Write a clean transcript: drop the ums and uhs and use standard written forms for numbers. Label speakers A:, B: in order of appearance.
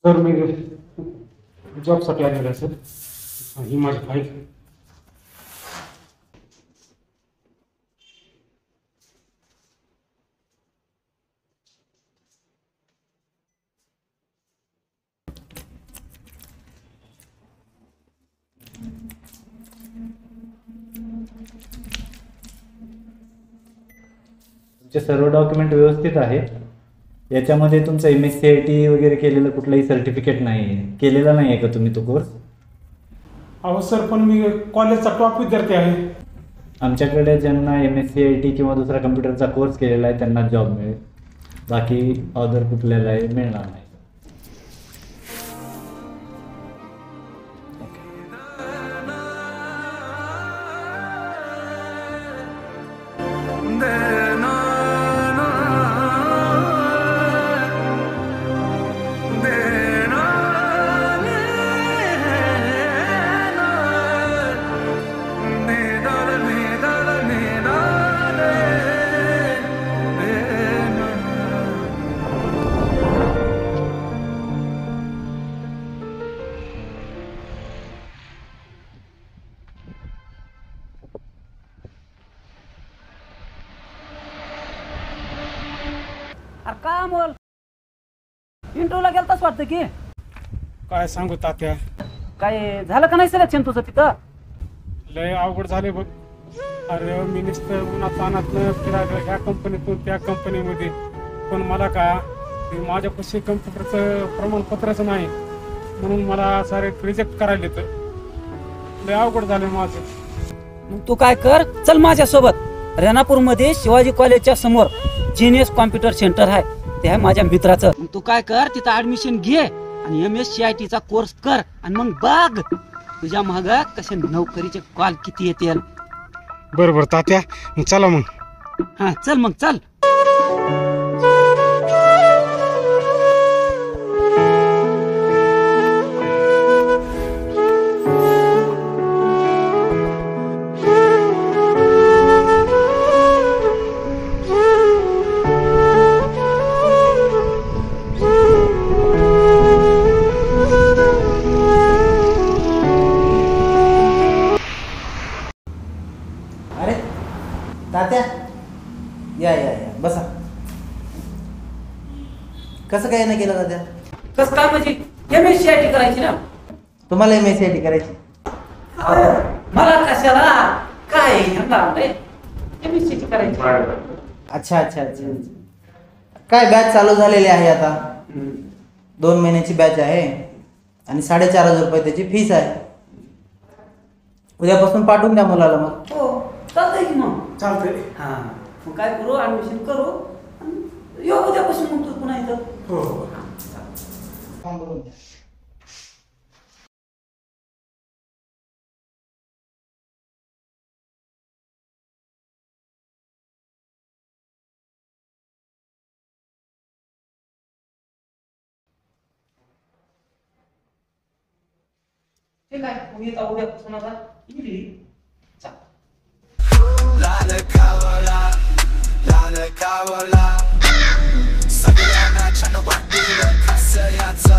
A: Sir मी जॉबसाठी आलेलो आहे सर. ही माझी फाईल.
B: तुमचे सर्व डॉक्युमेंट व्यवस्थित आहे. याच्यामध्ये तुमचं MSc-IT वगैरे केलेलं कुठलंही सर्टिफिकेट नाही आहे. केलेला नाही आहे का तुम्ही तो कोर्स?
A: अहो सर पण मी कॉलेजचा टॉप विद्यार्थी आहे.
B: आमच्याकडे ज्यांना MSc-IT किंवा दुसरा कम्प्युटरचा कोर्स केलेला आहे त्यांना जॉब मिळेल. बाकी अदर कुठल्यालाही मिळणार नाही.
C: अरे का बोल इंटरव्ह्यूला गेलतास वाटतं की
A: काय सांगू तात्या,
C: काय झालं का नाही सिलेक्शन तुझं तिथं?
A: लय अवघड झाले बघ. अरे मी नुसतं उन्हात तानातनं फिरायला ह्या कंपनीतून त्या कंपनीमध्ये, पण मला का माझ्यापाशी कम्प्युटरचं प्रमाणपत्रच नाही म्हणून मला सारे रिजेक्ट करायला येतं. लय अवघड झालं माझं.
C: मग तू काय कर, चल माझ्यासोबत. रेणापूरमध्ये शिवाजी कॉलेजच्या समोर जीनियस कॉम्प्युटर सेंटर आहे, ते आहे माझ्या मित्राचं. मग तू काय कर, तिथं ऍडमिशन घे आणि MSc-IT चा कोर्स कर आणि मग बघ तुझ्या माग कसे नोकरीचे कॉल किती येतील.
A: बरोबर तात्या, चला मग.
C: हा चल मग चल.
D: अरे तात्या, या या या बसा. कसं काय नाही केलं तात्या?
C: कसं काय म्हणजे MSc-IT करायची ना?
D: तुम्हाला MSc-IT करायची?
C: मला कशाला काय MSc करायची.
D: अच्छा अच्छा अच्छा. काय बॅच चालू झालेली आहे आता. 2 महिन्याची बॅच आहे आणि 4,500 रुपये त्याची फीस आहे. उद्यापासून पाठवून द्या मुलाला. मग
C: हो चालतंय की मग.
A: चालतंय.
C: हा मग काय करू, ऍडमिशन करू आणि येऊ उद्यापासून मग तू पुन्हा इथं.
A: हो.
D: फॉर्म भरून द्या.
C: ठीक आहे, मग येता उद्यापासून आता येईल.
E: Lale kavala, lale kavala. Săgerea mea cea nu bate, casă iață.